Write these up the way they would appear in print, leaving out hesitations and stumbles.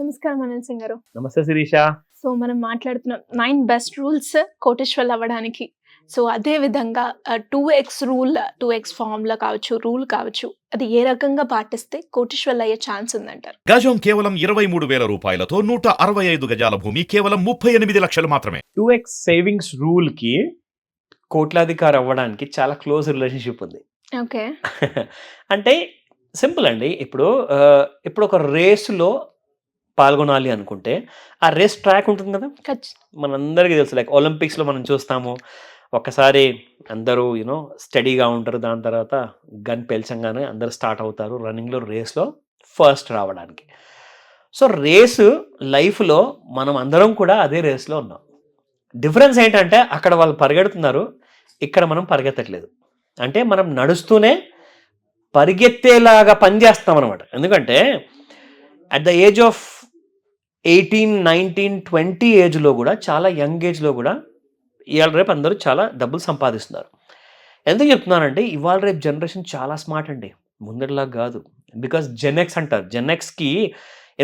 నమస్కారం అనిల్ సింగ్ గారు. నమస్తే శిరీష. సో మనం మాట్లాడుతున్నాం 9 బెస్ట్ రూల్స్ కోటీశ్వర్లు అవ్వడానికి. సో అదే విధంగా 2x రూల్, 2x ఫార్ములా కావచ్చు, రూల్ కావచ్చు, అది ఏ రకంగా పాటిస్తే కోటీశ్వర్లు అయ్యే ఛాన్స్ ఉందంటారు? గజం కేవలం 23,000 రూపాయలతో 165 గజాల భూమి కేవలం 38 లక్షలు మాత్రమే. 2x సేవింగ్స్ రూల్ కి కోట్లాధికారి అవ్వడానికి చాలా క్లోజ్ రిలేషన్షిప్ ఉంది. ఓకే. అంటే సింపుల్ అండి. ఇప్పుడు ఒక రేసులో పాల్గొనాలి అనుకుంటే ఆ రేస్ ట్రాక్ ఉంటుంది కదా, మనందరికీ తెలుసు. లైక్ ఒలింపిక్స్లో మనం చూస్తాము, ఒక్కసారి అందరూ స్టడీగా ఉంటారు, దాని తర్వాత గన్ పేల్చంగానే అందరూ స్టార్ట్ అవుతారు రన్నింగ్లో, రేస్లో ఫస్ట్ రావడానికి. సో రేసు లైఫ్లో మనం అందరం కూడా అదే రేస్లో ఉన్నాం. డిఫరెన్స్ ఏంటంటే అక్కడ వాళ్ళు పరిగెడుతున్నారు, ఇక్కడ మనం పరిగెత్తట్లేదు. అంటే మనం నడుస్తూనే పరిగెత్తేలాగా పనిచేస్తాం అనమాట. ఎందుకంటే అట్ ద ఏజ్ ఆఫ్ 18, 19, 20 ఏజ్లో కూడా, చాలా యంగ్ ఏజ్లో కూడా ఇవాళ రేపు అందరూ చాలా డబ్బులు సంపాదిస్తున్నారు. ఎందుకు చెప్తున్నానంటే ఇవాళ రేపు జనరేషన్ చాలా స్మార్ట్ అండి, ముందరిలా కాదు. బికాస్ జెన్ఎక్స్ అంటారు. జెన్ఎక్స్కి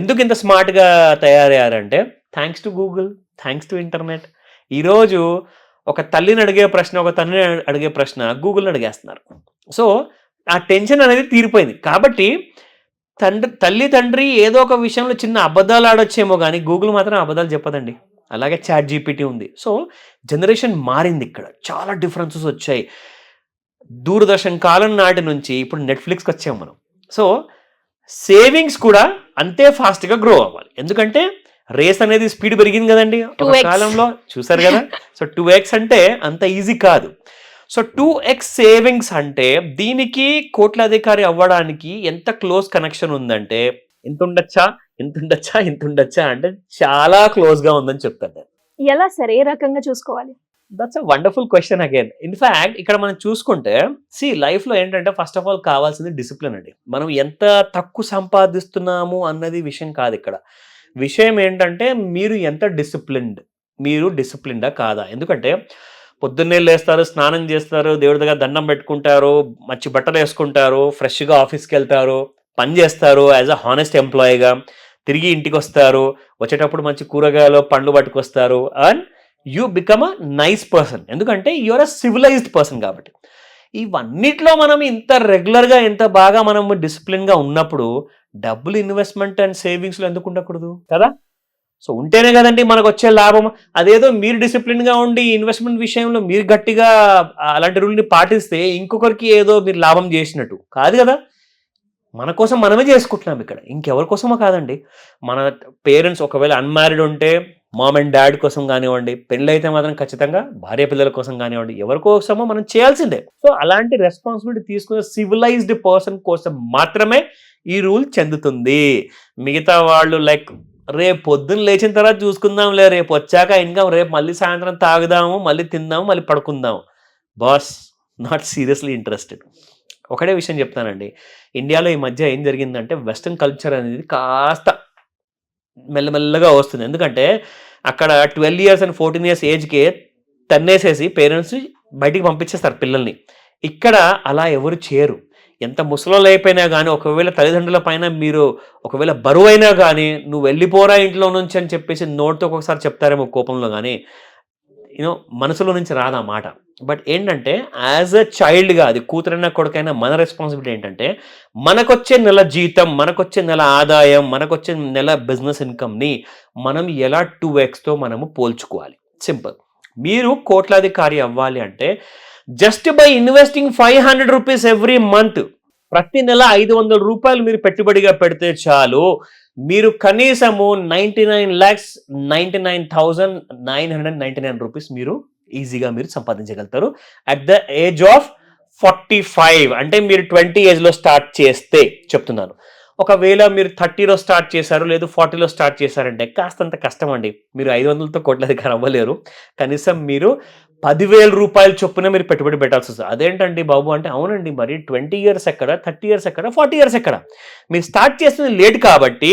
ఎందుకు ఇంత స్మార్ట్గా తయారయ్యారంటే thanks to Google, thanks to internet. ఈరోజు ఒక తల్లిని అడిగే ప్రశ్న, ఒక తండ్రిని అడిగే ప్రశ్న గూగుల్ని అడిగేస్తున్నారు. సో ఆ టెన్షన్ అనేది తీరిపోయింది. కాబట్టి తల్లి తండ్రి ఏదో ఒక విషయంలో చిన్న అబద్ధాలు ఆడొచ్చేమో కానీ గూగుల్ మాత్రం అబద్ధాలు చెప్పదండి. అలాగే చాట్ జీపీటీ ఉంది. సో జనరేషన్ మారింది, ఇక్కడ చాలా డిఫరెన్సెస్ వచ్చాయి. దూరదర్శన్ కాలం నాటి నుంచి ఇప్పుడు నెట్ఫ్లిక్స్కి వచ్చాము మనం. సో సేవింగ్స్ కూడా అంతే ఫాస్ట్గా గ్రో అవ్వాలి. ఎందుకంటే రేస్ అనేది స్పీడ్ పెరిగింది కదండి ఒక కాలంలో, చూసారు కదా. సో 2x అంటే అంత ఈజీ కాదు. సో 2x సేవింగ్స్ అంటే దీనికి కోట్లాధికారి అవ్వడానికి ఎంత క్లోజ్ కనెక్షన్ ఉందంటే ఇంత ఉండొచ్చా అంటే చాలా క్లోజ్గా ఉందని చెప్తాను. ఎలా సరే, ఏ రకంగా చూసుకోవాలి? That's a wonderful question again. In fact ఇక్కడ మనం చూసుకుంటే లైఫ్లో ఏంటంటే ఫస్ట్ ఆఫ్ ఆల్ కావాల్సింది డిసిప్లిన్ అండి. మనం ఎంత తక్కువ సంపాదిస్తున్నాము అన్నది విషయం కాదు ఇక్కడ. విషయం ఏంటంటే మీరు ఎంత డిసిప్లిన్డా కాదా. ఎందుకంటే పొద్దున్నే లేస్తారు, స్నానం చేస్తారు, దేవుడి దగ్గర దండం పెట్టుకుంటారు, మంచి బట్టలు వేసుకుంటారు, ఫ్రెష్గా ఆఫీస్కి వెళ్తారు, పని చేస్తారు యాజ్ అ హానెస్ట్ ఎంప్లాయీగా, తిరిగి ఇంటికి వస్తారు, వచ్చేటప్పుడు మంచి కూరగాయలు పండ్లు పట్టుకొస్తారు, and you become a nice person. ఎందుకంటే యూఆర్ అ సివిలైజ్డ్ పర్సన్. కాబట్టి ఇవన్నిట్లో మనం ఇంత రెగ్యులర్గా, ఎంత బాగా మనం డిసిప్లిన్గా ఉన్నప్పుడు డబ్బులు ఇన్వెస్ట్మెంట్ అండ్ సేవింగ్స్లో ఎందుకు ఉండకూడదు కదా. సో ఉంటేనే కదండి మనకు వచ్చే లాభం. అదేదో మీరు డిసిప్లిన్గా ఉండి ఇన్వెస్ట్మెంట్ విషయంలో మీరు గట్టిగా అలాంటి రూల్ని పాటిస్తే ఇంకొకరికి ఏదో మీరు లాభం చేసినట్టు కాదు కదా. మన కోసం మనమే చేసుకుంటున్నాం ఇక్కడ, ఇంకెవరి కోసమో కాదండి. మన పేరెంట్స్ ఒకవేళ అన్మ్యారీడ్ ఉంటే మామ్ అండ్ డాడ్ కోసం కానివ్వండి, పెళ్ళైతే మాత్రం ఖచ్చితంగా భార్య పిల్లల కోసం కానివ్వండి, ఎవరి కోసమో మనం చేయాల్సిందే. సో అలాంటి రెస్పాన్సిబిలిటీ తీసుకునే సివిలైజ్డ్ పర్సన్ కోసం మాత్రమే ఈ రూల్ చెందుతుంది. మిగతా వాళ్ళు లైక్ రేపు పొద్దున్న లేచిన తర్వాత చూసుకుందాంలే, రేపు వచ్చాక ఇన్కమ్, రేపు మళ్ళీ సాయంత్రం తాగుదాము, మళ్ళీ తిందాము, మళ్ళీ పడుకుందాము, బాస్ నాట్ సీరియస్లీ ఇంట్రెస్టెడ్. ఒకటే విషయం చెప్తానండి, ఇండియాలో ఈ మధ్య ఏం జరిగిందంటే వెస్ట్రన్ కల్చర్ అనేది కాస్త మెల్లమెల్లగా వస్తుంది. ఎందుకంటే అక్కడ 12 years and 14 years ఏజ్కే తన్నేసేసి పేరెంట్స్ బయటికి పంపించేస్తారు పిల్లల్ని. ఇక్కడ అలా ఎవరు చేయరు. ఎంత ముసలోళ్ళు అయిపోయినా కానీ, ఒకవేళ తల్లిదండ్రుల పైన మీరు ఒకవేళ బరువు అయినా కానీ, నువ్వు వెళ్ళిపోరా ఇంట్లో నుంచి అని చెప్పేసి నోటితో ఒక్కొక్కసారి చెప్తారేమో కోపంలో, కానీ మనసులో నుంచి రాదా మాట. బట్ ఏంటంటే యాజ్ అ చైల్డ్గా, అది కూతురైనా కొడుకైనా మన రెస్పాన్సిబిలిటీ ఏంటంటే మనకొచ్చే నెల జీతం, మనకొచ్చే నెల ఆదాయం, మనకొచ్చే నెల బిజినెస్ ఇన్కమ్ని మనం ఎలా 2xతో మనము పోల్చుకోవాలి. సింపుల్. మీరు కోట్లాధికారి అవ్వాలి అంటే just by investing 500 rupees every month, ప్రతి నెల 500 రూపాయలు మీరు పెట్టుబడిగా పెడితే చాలు, మీరు కనీసము 99,99,999 రూపీస్ మీరు ఈజీగా మీరు సంపాదించగలుగుతారు అట్ ద ఏజ్ ఆఫ్ 45. అంటే మీరు 20 ఏజ్లో స్టార్ట్ చేస్తే చెప్తున్నాను. ఒకవేళ మీరు 30లో స్టార్ట్ చేశారు, లేదు 40లో స్టార్ట్ చేశారంటే కాస్తంత కష్టం అండి. మీరు 500తో కోట్లాధికారి అవ్వలేరు. కనీసం మీరు 10,000 రూపాయల చొప్పున మీరు పెట్టుబడి పెట్టాల్సి వస్తుంది. అదేంటండి బాబు అంటే, అవునండి, మరి 20 years ఎక్కడ, 30 years ఎక్కడ, 40 years ఎక్కడ? మీరు స్టార్ట్ చేస్తుంది లేట్ కాబట్టి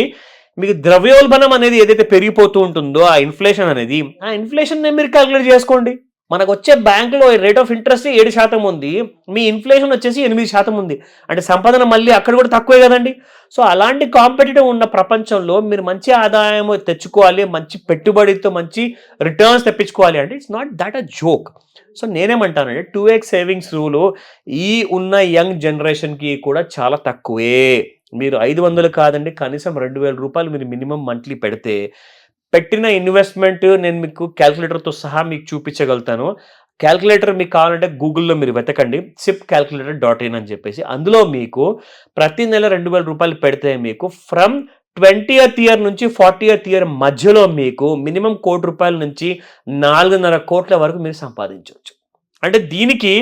మీకు ద్రవ్యోల్బణం అనేది ఏదైతే పెరిగిపోతూ ఉంటుందో, ఆ ఇన్ఫ్లేషన్ అనేది, ఆ ఇన్ఫ్లేషన్ మీరు క్యాలిక్యులేట్ చేసుకోండి. మనకు వచ్చే బ్యాంకులో రేట్ ఆఫ్ ఇంట్రెస్ట్ 7% ఉంది, మీ ఇన్ఫ్లేషన్ వచ్చేసి 8% ఉంది. అంటే సంపాదన మళ్ళీ అక్కడ కూడా తక్కువే కదండి. సో అలాంటి కాంపిటేటివ్ ఉన్న ప్రపంచంలో మీరు మంచి ఆదాయం తెచ్చుకోవాలి, మంచి పెట్టుబడితో మంచి రిటర్న్స్ తెప్పించుకోవాలి అంటే it's not that a joke. So నేనేమంటానంటే 2x సేవింగ్స్ రూలు ఈ ఉన్న యంగ్ జనరేషన్కి కూడా చాలా తక్కువే. మీరు 500 కాదండి, కనీసం 2000 రూపాయలు మీరు మినిమం మంత్లీ పెడితే పెట్టిన ఇన్వెస్ట్మెంట్ నేను మీకు క్యాల్కులేటర్తో సహా మీకు చూపించగలుగుతాను. క్యాల్కులేటర్ మీకు కావాలంటే గూగుల్లో మీరు వెతకండి, sipcalculator.in అని చెప్పేసి. అందులో మీకు ప్రతి నెల 2000 రూపాయలు పెడితే మీకు ఫ్రమ్ 20th ఇయర్ నుంచి 40th ఇయర్ మధ్యలో మీకు మినిమం ₹1,00,00,000 నుంచి 4.5 కోట్ల వరకు మీరు సంపాదించవచ్చు. అంటే దీనికి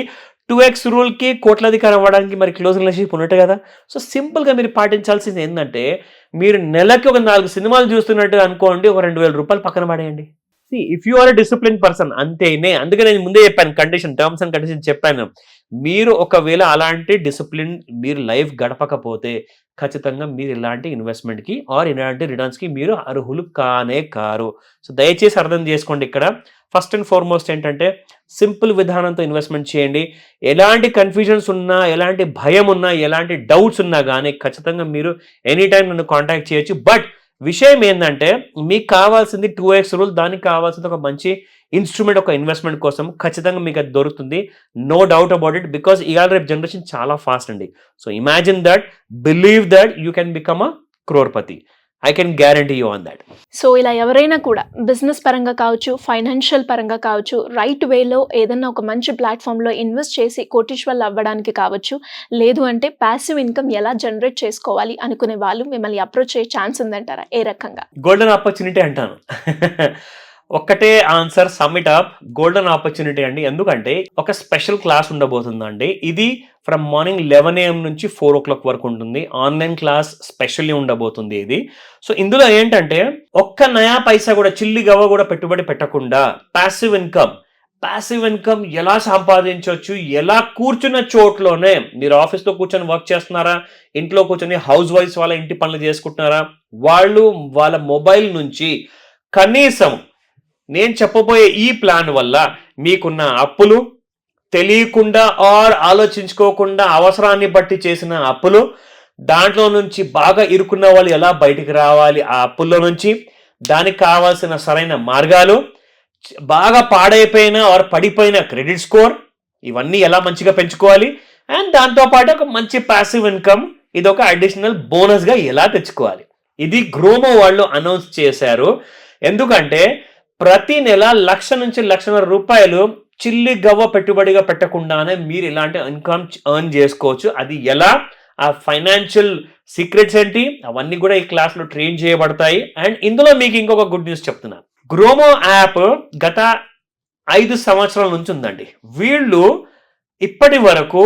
2x రూల్కి కోట్లాధికారం అవ్వడానికి మరి క్లోజ్ రిలేషన్షిప్ ఉన్నట్టు కదా. సో సింపుల్గా మీరు పాటించాల్సింది ఏంటంటే మీరు నెలకి ఒక 4 సినిమాలు చూస్తున్నట్టు అనుకోండి, ఒక 2000 రూపాయలు పక్కన పడేయండి. If you are a discipline person అంతేనే. అందుకే నేను ముందే చెప్పాను, టర్మ్స్ అండ్ కండిషన్ చెప్పాను. మీరు ఒకవేళ అలాంటి డిసిప్లిన్ మీరు లైఫ్ గడపకపోతే ఖచ్చితంగా మీరు ఇలాంటి ఇన్వెస్ట్మెంట్కి ఆర్ ఇలాంటి రిటర్న్స్కి మీరు అర్హులు కానే కారు. సో దయచేసి అర్థం చేసుకోండి. ఇక్కడ ఫస్ట్ అండ్ ఫార్మోస్ట్ ఏంటంటే సింపుల్ విధానంతో ఇన్వెస్ట్మెంట్ చేయండి. ఎలాంటి కన్ఫ్యూజన్స్ ఉన్నా, ఎలాంటి భయం ఉన్నా, ఎలాంటి డౌట్స్ ఉన్నా కానీ ఖచ్చితంగా మీరు ఎనీ టైం నన్ను కాంటాక్ట్ చేయొచ్చు. బట్ విషయం ఏంటంటే మీకు కావాల్సింది 2x రూల్, దానికి కావాల్సింది ఒక మంచి ఇన్స్ట్రుమెంట్, ఒక ఇన్వెస్ట్మెంట్ కోసం ఖచ్చితంగా మీకు అది దొరుకుతుంది. No doubt about it, because ఇవాళ రేపు జనరేషన్ చాలా ఫాస్ట్ అండి. So imagine that, believe that you can become a crorepati. I can guarantee you on that. So ఇలా ఎవరైనా కూడా బిజినెస్ పరంగా కావచ్చు, ఫైనాన్షియల్ పరంగా కావచ్చు, రైట్ వేలో ఏదన్నా ఒక మంచి ప్లాట్ఫామ్లో ఇన్వెస్ట్ చేసి కోటీశ్వర్లు అవ్వడానికి కావచ్చు, లేదు అంటే ప్యాసివ్ ఇన్కమ్ ఎలా జనరేట్ చేసుకోవాలి అనుకునే వాళ్ళు మిమ్మల్ని అప్రోచ్ అయ్యే ఛాన్స్ ఉందంటారా? ఏ రకంగా? గోల్డెన్ ఆపర్చునిటీ అంటాను. ఒక్కటే answer, summit up, golden opportunity అండి. ఎందుకంటే ఒక స్పెషల్ క్లాస్ ఉండబోతుందండి. ఇది ఫ్రమ్ మార్నింగ్ 11 AM నుంచి 4 o'clock వరకు ఉంటుంది. ఆన్లైన్ క్లాస్ స్పెషల్లీ ఉండబోతుంది ఇది. సో ఇందులో ఏంటంటే ఒక్క నయా పైసా కూడా, చిల్లి గవ్వ కూడా పెట్టుబడి పెట్టకుండా ప్యాసివ్ ఇన్కమ్ ఎలా సంపాదించవచ్చు, ఎలా కూర్చున్న చోట్లోనే, మీరు ఆఫీస్లో కూర్చొని వర్క్ చేస్తున్నారా, ఇంట్లో కూర్చొని హౌస్ వైఫ్స్ వాళ్ళ ఇంటి పనులు చేసుకుంటున్నారా, వాళ్ళు వాళ్ళ మొబైల్ నుంచి కనీసం నేను చెప్పబోయే ఈ ప్లాన్ వల్ల మీకున్న అప్పులు తెలియకుండా ఆర్ ఆలోచించుకోకుండా అవసరాన్ని బట్టి చేసిన అప్పులు, దాంట్లో నుంచి బాగా ఇరుక్కున్న వాళ్ళు ఎలా బయటికి రావాలి ఆ అప్పుల్లో నుంచి, దానికి కావాల్సిన సరైన మార్గాలు, బాగా పాడైపోయిన ఆర్ పడిపోయిన క్రెడిట్ స్కోర్, ఇవన్నీ ఎలా మంచిగా పెంచుకోవాలి, అండ్ దాంతోపాటు ఒక మంచి ప్యాసివ్ ఇన్కమ్, ఇది ఒక అడిషనల్ బోనస్గా ఎలా తెచ్చుకోవాలి. ఇది గ్రోమో వాళ్ళు అనౌన్స్ చేశారు. ఎందుకంటే ప్రతి నెల 1,00,000 నుంచి 1,50,000 రూపాయలు చిల్లి గవ్వ పెట్టుబడిగా పెట్టకుండానే మీరు ఇలాంటి ఇన్కమ్ ఎర్న్ చేసుకోవచ్చు. అది ఎలా, ఆ ఫైనాన్షియల్ సీక్రెట్స్ ఏంటి, అవన్నీ కూడా ఈ క్లాస్లో ట్రైన్ చేయబడతాయి. అండ్ ఇందులో మీకు ఇంకొక గుడ్ న్యూస్ చెప్తున్నాను. గ్రోమో యాప్ గత 5 సంవత్సరాల నుంచి ఉందండి. వీళ్ళు ఇప్పటి వరకు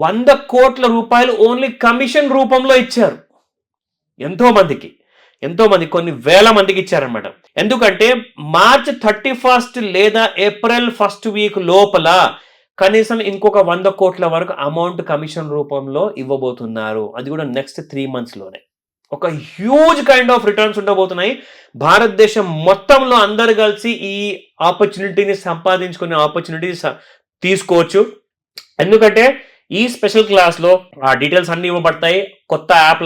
100 కోట్ల రూపాయలు ఓన్లీ కమిషన్ రూపంలో ఇచ్చారు. ఎంతో మంది కొన్ని వేల మందికి ఇచ్చారనమాట. ఎందుకంటే March 31st లేదా April 1st వీక్ లోపల కనీసం ఇంకొక 100 కోట్ల వరకు అమౌంట్ కమిషన్ రూపంలో ఇవ్వబోతున్నారు. అది కూడా నెక్స్ట్ 3 monthsలోనే. ఒక హ్యూజ్ కైండ్ ఆఫ్ రిటర్న్స్ ఉండబోతున్నాయి. భారతదేశం మొత్తంలో అందరు కలిసి ఈ ఆపర్చునిటీని సంపాదించుకునే ఆపర్చునిటీ తీసుకోవచ్చు. ఎందుకంటే ఈ స్పెషల్ క్లాస్లో ఆ డీటెయిల్స్ అన్ని ఇవ్వబడతాయి. కొత్త యాప్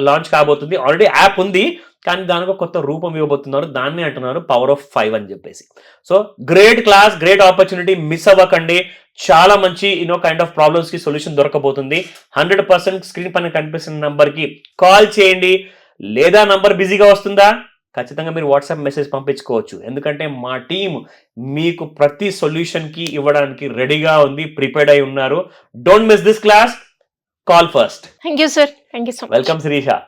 లాంచ్ కాబోతుంది. ఆల్రెడీ యాప్ ఉంది, కానీ దానికి కొత్త రూపం ఇవ్వబోతున్నారు. దాన్ని అంటున్నారు పవర్ ఆఫ్ 5 అని చెప్పేసి. So great class, great opportunity, miss అవ్వకండి. చాలా మంచి కైండ్ ఆఫ్ ప్రాబ్లమ్స్కి సొల్యూషన్ దొరకబోతుంది. 100% స్క్రీన్ పైన కనిపిస్తున్న నంబర్కి కాల్ చేయండి. లేదా నంబర్ బిజీగా వస్తుందా, ఖచ్చితంగా మీరు వాట్సాప్ మెసేజ్ పంపించుకోవచ్చు. ఎందుకంటే మా టీం మీకు ప్రతి సొల్యూషన్కి ఇవ్వడానికి రెడీగా ఉంది, ప్రిపేర్డ్ అయి ఉన్నారు. Don't miss this class. Call first. Thank you sir. Thank you so much. Welcome Sirisha.